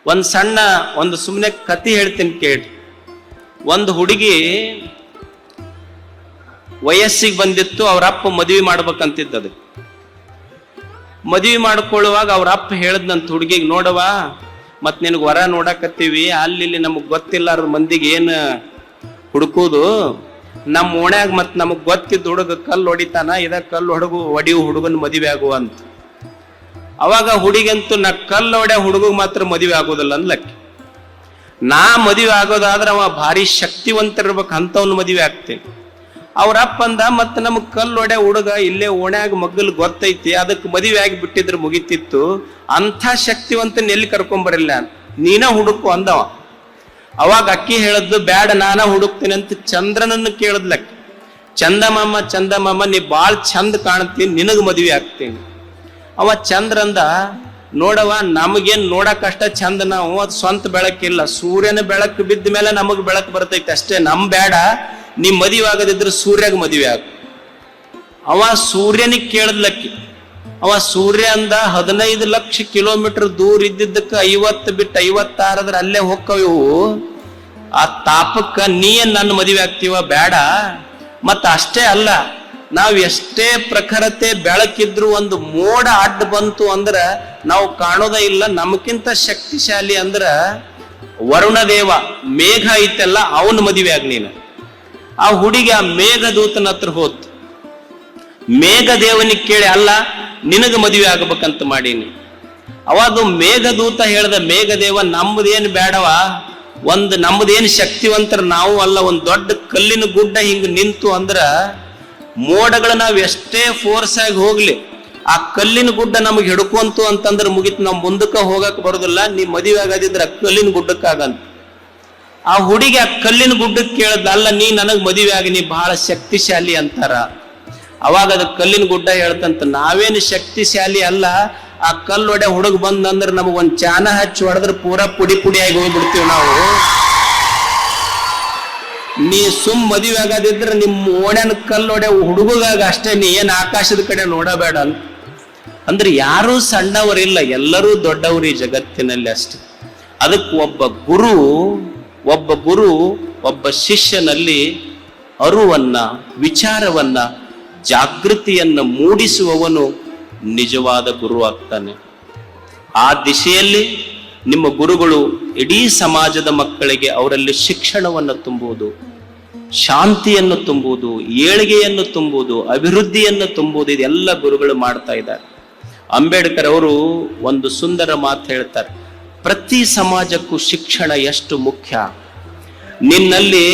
ಒಂದು ಸುಮ್ಮನೆ ಕತೆ ಹೇಳ್ತೀನಿ ಕೇಳಿ. ಒಂದು ಹುಡುಗಿ ವಯಸ್ಸಿಗೆ ಬಂದಿತ್ತು, ಅವ್ರ ಅಪ್ಪ ಮದುವೆ ಮಾಡ್ಬೇಕಂತಿದ್ದದು. ಮದುವೆ ಮಾಡ್ಕೊಳ್ಳುವಾಗ ಅವ್ರ ಅಪ್ಪ ಹೇಳದ್ನಂತ ಹುಡುಗಿಗೆ, ನೋಡವ ಮತ್ ನಿನಗೆ ವರ ನೋಡಕತ್ತೀವಿ, ಅಲ್ಲಿ ನಮಗ್ ಗೊತ್ತಿಲ್ಲಾರ ಮಂದಿಗೆ ಏನು ಹುಡುಕುದು, ನಮ್ಮ ಓಣ್ಯಾಗ ಮತ್ ನಮಗ್ ಗೊತ್ತಿದ್ದ ಹುಡುಗ ಕಲ್ಲು ಹೊಡಿತಾನ, ಕಲ್ಲು ಹೊಡಿಯು ಹುಡುಗನ ಮದುವೆ ಆಗುವ ಅಂತ. ಅವಾಗ ಹುಡುಗಂತೂ ನಾ ಕಲ್ಲು ಹೊಡೆ ಹುಡುಗ ಮಾತ್ರ ಮದುವೆ ಆಗೋದಿಲ್ಲ ಅನ್ಲಕ್ಕೆ. ನಾ ಮದುವೆ ಆಗೋದಾದ್ರೆ ಅವ ಭಾರಿ ಶಕ್ತಿವಂತರಿರ್ಬೇಕು, ಅಂತವನ್ ಮದುವೆ ಆಗ್ತೇನೆ. ಅವ್ರ ಅಪ್ಪ ಅಂದ, ಮತ್ ನಮಗ್ ಕಲ್ಲು ಹೊಡೆ ಹುಡುಗ ಇಲ್ಲೇ ಓಣ್ಯಾಗ ಮಗ್ಗಲ್ ಗೊತ್ತೈತಿ, ಅದಕ್ಕೆ ಮದುವೆ ಆಗಿ ಬಿಟ್ಟಿದ್ರೆ ಮುಗಿತಿತ್ತು, ಅಂಥ ಶಕ್ತಿವಂತನ ಎಲ್ಲಿ ಕರ್ಕೊಂಬರಿಲ್ಲ, ನೀನ ಹುಡುಕು ಅಂದವ. ಅವಾಗ ಅಕ್ಕಿ ಹೇಳದ್ದು, ಬ್ಯಾಡ ನಾನ ಹುಡುಕ್ತೀನಿ ಅಂತ ಚಂದ್ರನನ್ನು ಕೇಳದ್ಲಕ್ಕೆ. ಚಂದಮಾಮ ನೀ ಬಾಳ್ ಚಂದ ಕಾಣ್ತೀನಿ, ನಿನಗ್ ಮದುವೆ ಆಗ್ತೀನಿ. ಅವ ಚಂದ್ರಂದ, ನೋಡವ ನಮಗೇನ್ ನೋಡಕ್ಕಷ್ಟ ಚಂದ, ನಾವು ಅದು ಸ್ವಂತ ಬೆಳಕಿಲ್ಲ, ಸೂರ್ಯನ ಬೆಳಕು ಬಿದ್ದ ಮೇಲೆ ನಮಗ್ ಬೆಳಕು ಬರ್ತೈತಿ ಅಷ್ಟೇ, ನಮ್ ಬೇಡ, ನೀ ಮದುವೆ ಆಗದಿದ್ರೆ ಸೂರ್ಯಾಗ ಮದುವೆ ಆಗ. ಅವ ಸೂರ್ಯನಿಗೆ ಕೇಳದ್ಲಕ್ಕಿ. ಅವ ಸೂರ್ಯ ಅಂದ, 15 ಲಕ್ಷ ಕಿಲೋಮೀಟರ್ ದೂರ ಇದ್ದಿದ್ದಕ್ಕೆ 50 ಬಿಟ್ಟು 56 ಅಲ್ಲೇ ಹೋಕ್ಕವು, ಆ ತಾಪಕ್ಕ ನೀ ನನ್ನ ಮದುವೆ ಆಗ್ತೀವ, ಬೇಡ. ಮತ್ತ ಅಷ್ಟೇ ಅಲ್ಲ, ನಾವ್ ಎಷ್ಟೇ ಪ್ರಖರತೆ ಬೆಳಕಿದ್ರು ಒಂದು ಮೋಡ ಅಡ್ಡ ಬಂತು ಅಂದ್ರ ನಾವು ಕಾಣೋದೇ ಇಲ್ಲ. ನಮಗಿಂತ ಶಕ್ತಿಶಾಲಿ ಅಂದ್ರ ವರುಣದೇವ, ಮೇಘ ಐತೆಲ್ಲ, ಅವನ ಮದುವೆ ಆಗ ನೀನು. ಆ ಹುಡುಗಿ ಆ ಮೇಘದೂತನ ಹತ್ರ ಹೋತ್. ಮೇಘದೇವನಿಗೆ ಕೇಳಿ, ಅಲ್ಲ ನಿನಗ ಮದುವೆ ಆಗ್ಬೇಕಂತ ಮಾಡೀನಿ. ಅವಾಗ ಮೇಘದೂತ ಹೇಳ್ದ, ಮೇಘದೇವ ನಮ್ದೇನ್ ಬೇಡವ, ನಮ್ದೇನ್ ಶಕ್ತಿವಂತರ ನಾವು ಅಲ್ಲ, ಒಂದ್ ದೊಡ್ಡ ಕಲ್ಲಿನ ಗುಡ್ಡ ಹಿಂಗ್ ನಿಂತು ಅಂದ್ರ ಮೋಡಗಳ ನಾವ್ ಎಷ್ಟೇ ಫೋರ್ಸ್ ಆಗಿ ಹೋಗ್ಲಿ, ಆ ಕಲ್ಲಿನ ಗುಡ್ಡ ನಮಗ್ ಹಿಡ್ಕೊಂತು ಅಂತಂದ್ರ ಮುಗಿತ್, ನಾವ್ ಮುಂದಕ್ಕ ಹೋಗಕ್ ಬರೋದಿಲ್ಲ, ನೀ ಮದುವೆ ಆಗದಿದ್ರ ಕಲ್ಲಿನ ಗುಡ್ಡಕ್ಕಾಗಂತ. ಆ ಹುಡುಗಿ ಆ ಕಲ್ಲಿನ ಗುಡ್ಡಕ್ಕೆ ಕೇಳದ್, ಅಲ್ಲ ನೀ ನನಗ್ ಮದುವೆ ಆಗಿ, ನೀ ಬಹಳ ಶಕ್ತಿಶಾಲಿ ಅಂತಾರ. ಅವಾಗ ಅದ ಕಲ್ಲಿನ ಗುಡ್ಡ ಹೇಳ್ತಂತ, ನಾವೇನು ಶಕ್ತಿಶಾಲಿ ಅಲ್ಲ, ಆ ಕಲ್ಲೊಡೆ ಹುಡುಗ ಬಂದಂದ್ರ ನಮಗ್ ಒಂದ್ ಚಾನ ಹಚ್ಚಿ ಹೊಡೆದ್ರೆ ಪೂರಾ ಪುಡಿ ಆಗಿ ಹೋಗ್ಬಿಡ್ತೀವಿ ನಾವು. ನೀ ಮದುವೆ ಆಗದಿದ್ರೆ ನಿಮ್ಮ ಓಣ್ಯಾನ ಕಲ್ಲೊಡೆ ಹುಡುಗಾಗ ಅಷ್ಟೇ, ನೀ ಏನ್ ಆಕಾಶದ ಕಡೆ ನೋಡಬೇಡ ಅಂತ. ಅಂದ್ರೆ ಯಾರೂ ಸಣ್ಣವರಿಲ್ಲ, ಎಲ್ಲರೂ ದೊಡ್ಡವರು ಈ ಜಗತ್ತಿನಲ್ಲಿ ಅಷ್ಟೆ. ಅದಕ್ಕೆ ಒಬ್ಬ ಗುರು ಒಬ್ಬ ಶಿಷ್ಯನಲ್ಲಿ ಅರುವನ್ನ, ವಿಚಾರವನ್ನ, ಜಾಗೃತಿಯನ್ನ ಮೂಡಿಸುವವನು ನಿಜವಾದ ಗುರು ಆಗ್ತಾನೆ. ಆ ದಿಶೆಯಲ್ಲಿ ನಿಮ್ಮ ಗುರುಗಳು ಇಡೀ ಸಮಾಜದ ಮಕ್ಕಳಿಗೆ ಅವರಲ್ಲಿ ಶಿಕ್ಷಣವನ್ನು ತುಂಬುವುದು, ಶಾಂತಿಯನ್ನು ತುಂಬುವುದು, ಏಳಿಗೆಯನ್ನು ತುಂಬುವುದು, ಅಭಿವೃದ್ಧಿಯನ್ನು ತುಂಬುವುದು, ಇದೆಲ್ಲ ಗುರುಗಳು ಮಾಡ್ತಾ ಇದ್ದಾರೆ. ಅಂಬೇಡ್ಕರ್ ಅವರು ಒಂದು ಸುಂದರ ಮಾತು ಹೇಳ್ತಾರೆ, ಪ್ರತಿ ಸಮಾಜಕ್ಕೂ ಶಿಕ್ಷಣ ಎಷ್ಟು ಮುಖ್ಯ. ನಿನ್ನಲ್ಲಿ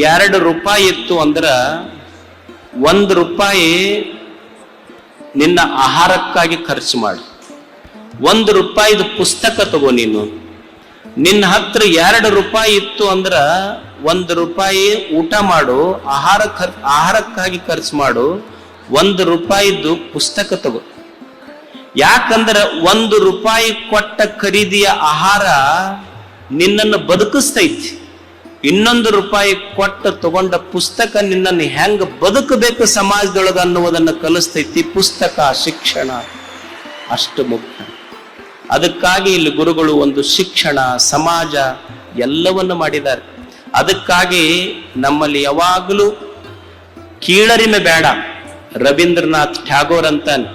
2 ರೂಪಾಯಿ ಇತ್ತು ಅಂದ್ರ 1 ರೂಪಾಯಿ ನಿನ್ನ ಆಹಾರಕ್ಕಾಗಿ ಖರ್ಚು ಮಾಡು, 1 ರೂಪಾಯಿದು ಪುಸ್ತಕ ತಗೋ. ನಿನ್ನ ಹತ್ರ 2 ರೂಪಾಯಿ ಇತ್ತು ಅಂದ್ರ 1 ರೂಪಾಯಿ ಊಟ ಮಾಡು, ಆಹಾರಕ್ಕಾಗಿ ಖರ್ಚು ಮಾಡು, 1 ರೂಪಾಯಿದು ಪುಸ್ತಕ ತಗೋ. ಯಾಕಂದ್ರ 1 ರೂಪಾಯಿ ಕೊಟ್ಟ ಖರೀದಿಯ ಆಹಾರ ನಿನ್ನನ್ನು ಬದುಕಿಸ್ತೈತಿ, 2 ರೂಪಾಯಿ ಕೊಟ್ಟ ತಗೊಂಡ ಪುಸ್ತಕ ನಿನ್ನನ್ನು ಹೆಂಗ ಬದುಕಬೇಕು ಸಮಾಜದೊಳಗ ಅನ್ನುವುದನ್ನು ಕಲಿಸ್ತೈತಿ. ಪುಸ್ತಕ, ಶಿಕ್ಷಣ ಅಷ್ಟು ಮುಖ್ಯ. ಅದಕ್ಕಾಗಿ ಇಲ್ಲಿ ಗುರುಗಳು ಒಂದು ಶಿಕ್ಷಣ, ಸಮಾಜ ಎಲ್ಲವನ್ನು ಮಾಡಿದ್ದಾರೆ. ಅದಕ್ಕಾಗಿ ನಮ್ಮಲ್ಲಿ ಯಾವಾಗಲೂ ಕೀಳರಿಮೆ ಬೇಡ. ರವೀಂದ್ರನಾಥ್ ಟ್ಯಾಗೋರ್ ಅಂತಾನೆ,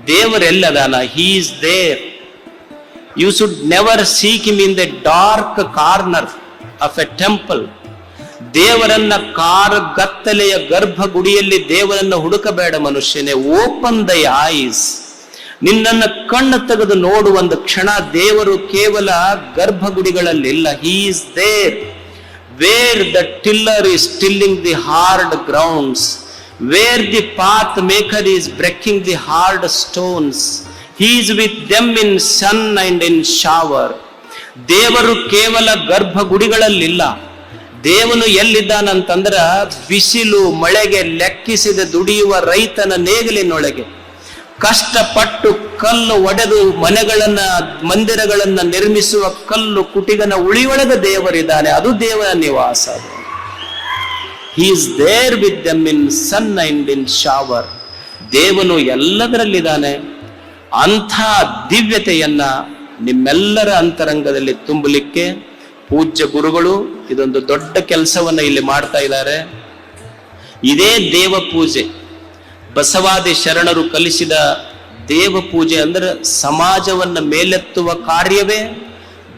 ದೇವರೆಲ್ಲದಾನ, he is there, you should never seek him in the dark corner of a temple. ದೇವರನ್ನ ಗತ್ತಲೆಯ ಗರ್ಭಗುಡಿಯಲ್ಲಿ ದೇವರನ್ನ ಹುಡುಕಬೇಡ ಮನುಷ್ಯನೇ. ಓಪನ್ ದ ಐಸ್, ನಿನ್ನನ್ನು ಕಣ್ಣು ತೆಗೆದು ನೋಡು ಒಂದು ಕ್ಷಣ. ದೇವರು ಕೇವಲ ಗರ್ಭಗುಡಿಗಳಲ್ಲಿಲ್ಲ, he is there where the tiller is tilling the hard grounds, where the path maker is breaking the hard stones, he is with them in sun and in shower. ದೇವರು ಕೇವಲ ಗರ್ಭಗುಡಿಗಳಲ್ಲಿಲ್ಲ, ದೇವನು ಎಲ್ಲಿದ್ದಾನಂತಂದ್ರ ಬಿಸಿಲು ಮಳೆಗೆ ಲೆಕ್ಕಿಸಿದ ದುಡಿಯುವ ರೈತನ ನೇಗಿಲಿನೊಳಗೆ ಕಷ್ಟಪಟ್ಟು ಕಲ್ಲು ಒಡೆದು ಮಂದಿರಗಳನ್ನ ನಿರ್ಮಿಸುವ ಕಲ್ಲು ಕುಟಿಗನ ಉಳಿಯೊಳಗೆ ದೇವರಿದ್ದಾನೆ. ಅದು ದೇವರ ನಿವಾಸ. He is there with them in sun and in shower. ದೇವನು ಎಲ್ಲದರಲ್ಲಿದ್ದಾನೆ. ಅಂಥ ದಿವ್ಯತೆಯನ್ನ ನಿಮ್ಮೆಲ್ಲರ ಅಂತರಂಗದಲ್ಲಿ ತುಂಬಲಿಕ್ಕೆ ಪೂಜ್ಯ ಗುರುಗಳು ಇದೊಂದು ದೊಡ್ಡ ಕೆಲಸವನ್ನ ಇಲ್ಲಿ ಮಾಡ್ತಾ ಇದ್ದಾರೆ. ಇದೇ ದೇವ ಪೂಜೆ, ಬಸವಾದಿ ಶರಣರು ಕಲಿಸಿದ ದೇವ ಪೂಜೆ ಅಂದ್ರೆ ಸಮಾಜವನ್ನ ಮೇಲೆತ್ತುವ ಕಾರ್ಯವೇ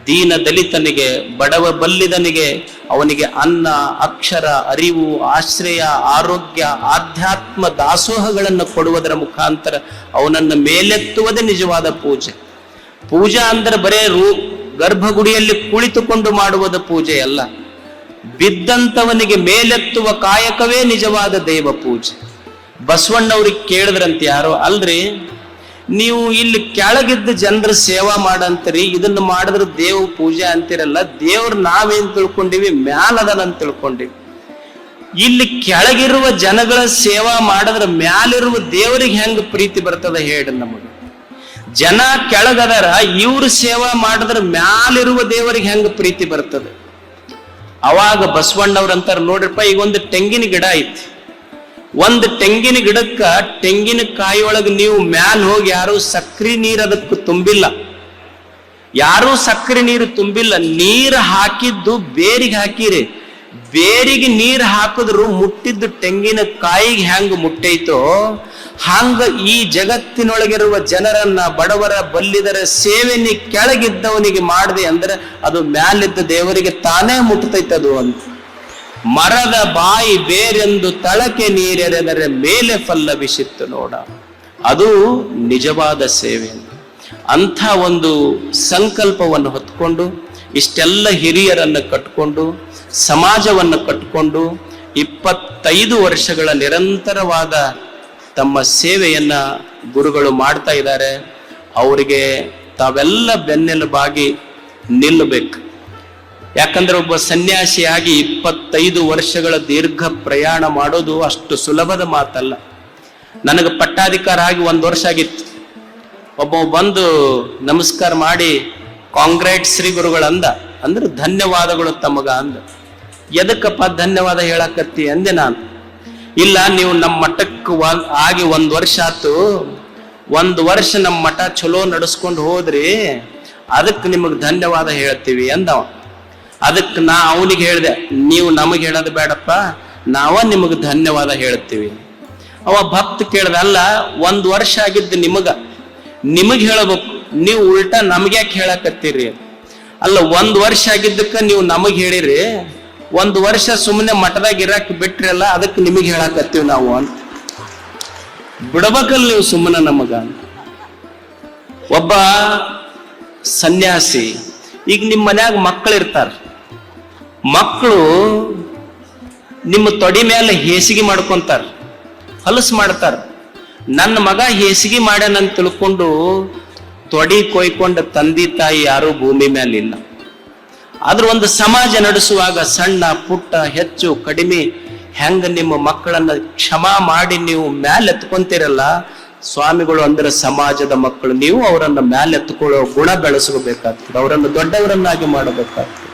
ದೀನ ದಲಿತನಿಗೆ, ಬಡವ ಬಲ್ಲಿದನಿಗೆ ಅವನಿಗೆ ಅನ್ನ, ಅಕ್ಷರ, ಅರಿವು, ಆಶ್ರಯ, ಆರೋಗ್ಯ, ಆಧ್ಯಾತ್ಮ ದಾಸೋಹಗಳನ್ನು ಕೊಡುವುದರ ಮುಖಾಂತರ ಅವನನ್ನು ಮೇಲೆತ್ತುವುದೇ ನಿಜವಾದ ಪೂಜೆ. ಪೂಜಾ ಅಂದ್ರೆ ಬರೇ ಗರ್ಭಗುಡಿಯಲ್ಲಿ ಕುಳಿತುಕೊಂಡು ಮಾಡುವುದ ಪೂಜೆ ಅಲ್ಲ, ಬಿದ್ದಂತವನಿಗೆ ಮೇಲೆತ್ತುವ ಕಾಯಕವೇ ನಿಜವಾದ ದೇವ ಪೂಜೆ. ಬಸವಣ್ಣವ್ರಿಗೆ ಕೇಳಿದ್ರಂತ ಯಾರೋ, ಅಲ್ರಿ ನೀವು ಇಲ್ಲಿ ಕೆಳಗಿದ್ದ ಜನರ ಸೇವಾ ಮಾಡಂತೀರಿ, ಇದನ್ನ ಮಾಡಿದ್ರೆ ದೇವ ಪೂಜೆ ಅಂತಿರಲ್ಲ, ದೇವ್ರು ನಾವೇನ್ ತಿಳ್ಕೊಂಡಿವಿ, ಮ್ಯಾಲದನಂತ ತಿಳ್ಕೊಂಡಿವಿ. ಇಲ್ಲಿ ಕೆಳಗಿರುವ ಜನಗಳ ಸೇವಾ ಮಾಡಿದ್ರೆ ಮ್ಯಾಲಿರುವ ದೇವರಿಗೆ ಹೆಂಗ ಪ್ರೀತಿ ಬರ್ತದ ಹೇಳಿ ನಮಗೆ. ಜನ ಕೆಳಗದರ, ಇವ್ರ ಸೇವಾ ಮಾಡಿದ್ರೆ ಮ್ಯಾಲಿರುವ ದೇವರಿಗೆ ಹೆಂಗ ಪ್ರೀತಿ ಬರ್ತದೆ. ಅವಾಗ ಬಸವಣ್ಣವ್ರಂತಾರ, ನೋಡ್ರಪ್ಪ, ಈಗ ಒಂದು ತೆಂಗಿನ ಗಿಡ ಐತಿ, ಒಂದು ತೆಂಗಿನ ಗಿಡಕ್ಕ ತೆಂಗಿನ ಕಾಯಿಯೊಳಗೆ ನೀವು ಮ್ಯಾಲ್ ಹೋಗಿ ಯಾರು ಸಕ್ರಿ ನೀರು ಅದಕ್ಕೆ ತುಂಬಿಲ್ಲ, ಯಾರು ಸಕ್ರೆ ನೀರು ತುಂಬಿಲ್ಲ, ನೀರು ಹಾಕಿದ್ದು ಬೇರಿಗೆ ಹಾಕಿರಿ. ಬೇರಿಗೆ ನೀರು ಹಾಕಿದ್ರು ಮುಟ್ಟಿದ್ದು ತೆಂಗಿನ ಕಾಯಿಗೆ ಹೆಂಗ ಮುಟ್ಟೈತೋ ಹಂಗ ಈ ಜಗತ್ತಿನೊಳಗಿರುವ ಜನರನ್ನ, ಬಡವರ ಬಲ್ಲಿದರ ಸೇವೆ ನೀ ಕೆಳಗಿದ್ದವನಿಗೆ ಮಾಡಿದೆ ಅಂದ್ರೆ ಅದು ಮ್ಯಾಲಿದ್ದ ದೇವರಿಗೆ ತಾನೇ ಮುಟ್ಟತೈತದು ಅಂತ. ಮರದ ಬಾಯಿ ಬೇರೆಂದು ತಳಕೆ ನೀರೆರೆದರೆ ಮೇಲೆ ಫಲ್ಲವಿಸಿತ್ತು ನೋಡ, ಅದು ನಿಜವಾದ ಸೇವೆ. ಅಂಥ ಒಂದು ಸಂಕಲ್ಪವನ್ನು ಹೊತ್ಕೊಂಡು ಇಷ್ಟೆಲ್ಲ ಹಿರಿಯರನ್ನು ಕಟ್ಕೊಂಡು ಸಮಾಜವನ್ನು ಕಟ್ಕೊಂಡು 25 ವರ್ಷಗಳ ನಿರಂತರವಾದ ತಮ್ಮ ಸೇವೆಯನ್ನ ಗುರುಗಳು ಮಾಡ್ತಾ ಇದ್ದಾರೆ. ಅವರಿಗೆ ತಾವೆಲ್ಲ ಬೆನ್ನೆಲುಬಾಗಿ ನಿಲ್ಲಬೇಕು. ಯಾಕಂದ್ರೆ ಒಬ್ಬ ಸನ್ಯಾಸಿಯಾಗಿ 25 ವರ್ಷಗಳ ದೀರ್ಘ ಪ್ರಯಾಣ ಮಾಡೋದು ಅಷ್ಟು ಸುಲಭದ ಮಾತಲ್ಲ. ನನಗೆ ಪಟ್ಟಾಧಿಕಾರ ಆಗಿ 1 ವರ್ಷ ಆಗಿತ್ತು. ಒಬ್ಬ ಬಂದು ನಮಸ್ಕಾರ ಮಾಡಿ ಕಾಂಗ್ರೆಟ್ ಶ್ರೀ ಗುರುಗಳಂದ, ಅಂದ್ರೆ ಧನ್ಯವಾದಗಳು ತಮಗ ಅಂದ. ಎದಕ್ಕಪ್ಪ ಧನ್ಯವಾದ ಹೇಳಕತ್ತಿ ಅಂದೆ ನಾನು. ಇಲ್ಲ, ನೀವು ನಮ್ಮ ಮಠಕ್ಕೆ ಆಗಿ 1 ವರ್ಷ ಆತು, 1 ವರ್ಷ ನಮ್ಮ ಮಠ ಚಲೋ ನಡೆಸ್ಕೊಂಡು ಹೋದ್ರಿ, ಅದಕ್ಕೆ ನಿಮಗೆ ಧನ್ಯವಾದ ಹೇಳ್ತೀವಿ ಅಂದವ. ಅದಕ್ಕೆ ನಾ ಅವನಿಗೆ ಹೇಳಿದೆ, ನೀವು ನಮಗೆ ಹೇಳೋದು ಬೇಡಪ್ಪ, ನಾವ ನಿಮಗೆ ಧನ್ಯವಾದ ಹೇಳ್ತೀವಿ. ಅವ ಭಕ್ತ ಕೇಳ್ದ, ಅಲ್ಲ 1 ವರ್ಷ ಆಗಿದ್ದು ನಿಮಗೆ ಹೇಳಬೇಕು, ನೀವು ಉಲ್ಟಾ ನಮ್ಗ್ಯಾಕೆ ಹೇಳಕತ್ತೀರಿ? ಅಲ್ಲ, 1 ವರ್ಷ ಆಗಿದ್ದಕ್ಕ ನೀವು ನಮಗ್ ಹೇಳಿರಿ, 1 ವರ್ಷ ಸುಮ್ಮನೆ ಮಠದಾಗ ಇರಾಕ್ ಬಿಟ್ರಿ ಅಲ್ಲ, ಅದಕ್ಕೆ ನಿಮಗೆ ಹೇಳಕತ್ತೀವಿ ನಾವು ಅಂತ. ಬಿಡ್ಬೇಕಲ್ಲ ನೀವು ಸುಮ್ಮನೆ ನಮಗ. ಒಬ್ಬ ಸನ್ಯಾಸಿ, ಈಗ ನಿಮ್ಮ ಮನ್ಯಾಗ ಮಕ್ಕಳಿರ್ತಾರ, ಮಕ್ಕಳು ನಿಮ್ಮ ತೊಡಿ ಮೇಲೆ ಹೇಸಿಗೆ ಮಾಡ್ಕೊಂತಾರ, ಹೊಲಸು ಮಾಡ್ತಾರ. ನನ್ನ ಮಗ ಹೇಸಿಗೆ ಮಾಡ್ಯಾನಂತ ತಿಳ್ಕೊಂಡು ತೊಡಿ ಕೊಯ್ಕೊಂಡ ತಂದೆ ತಾಯಿ ಯಾರು ಭೂಮಿ ಮೇಲೆ ಇಲ್ಲ. ಆದ್ರೂ ಒಂದು ಸಮಾಜ ನಡೆಸುವಾಗ ಸಣ್ಣ ಪುಟ್ಟ ಹೆಚ್ಚು ಕಡಿಮೆ ಹೆಂಗ ನಿಮ್ಮ ಮಕ್ಕಳನ್ನ ಕ್ಷಮಾ ಮಾಡಿ ನೀವು ಮ್ಯಾಲೆ ಎತ್ಕೊಂತೀರಲ್ಲ, ಸ್ವಾಮಿಗಳು ಅಂದ್ರೆ ಸಮಾಜದ ಮಕ್ಕಳು, ನೀವು ಅವರನ್ನ ಮ್ಯಾಲೆ ಎತ್ಕೊಳ್ಳೋ ಗುಣ ಬೆಳೆಸಬೇಕಾಗ್ತದೆ, ಅವರನ್ನು ದೊಡ್ಡವರನ್ನಾಗಿ ಮಾಡಬೇಕಾಗ್ತದೆ.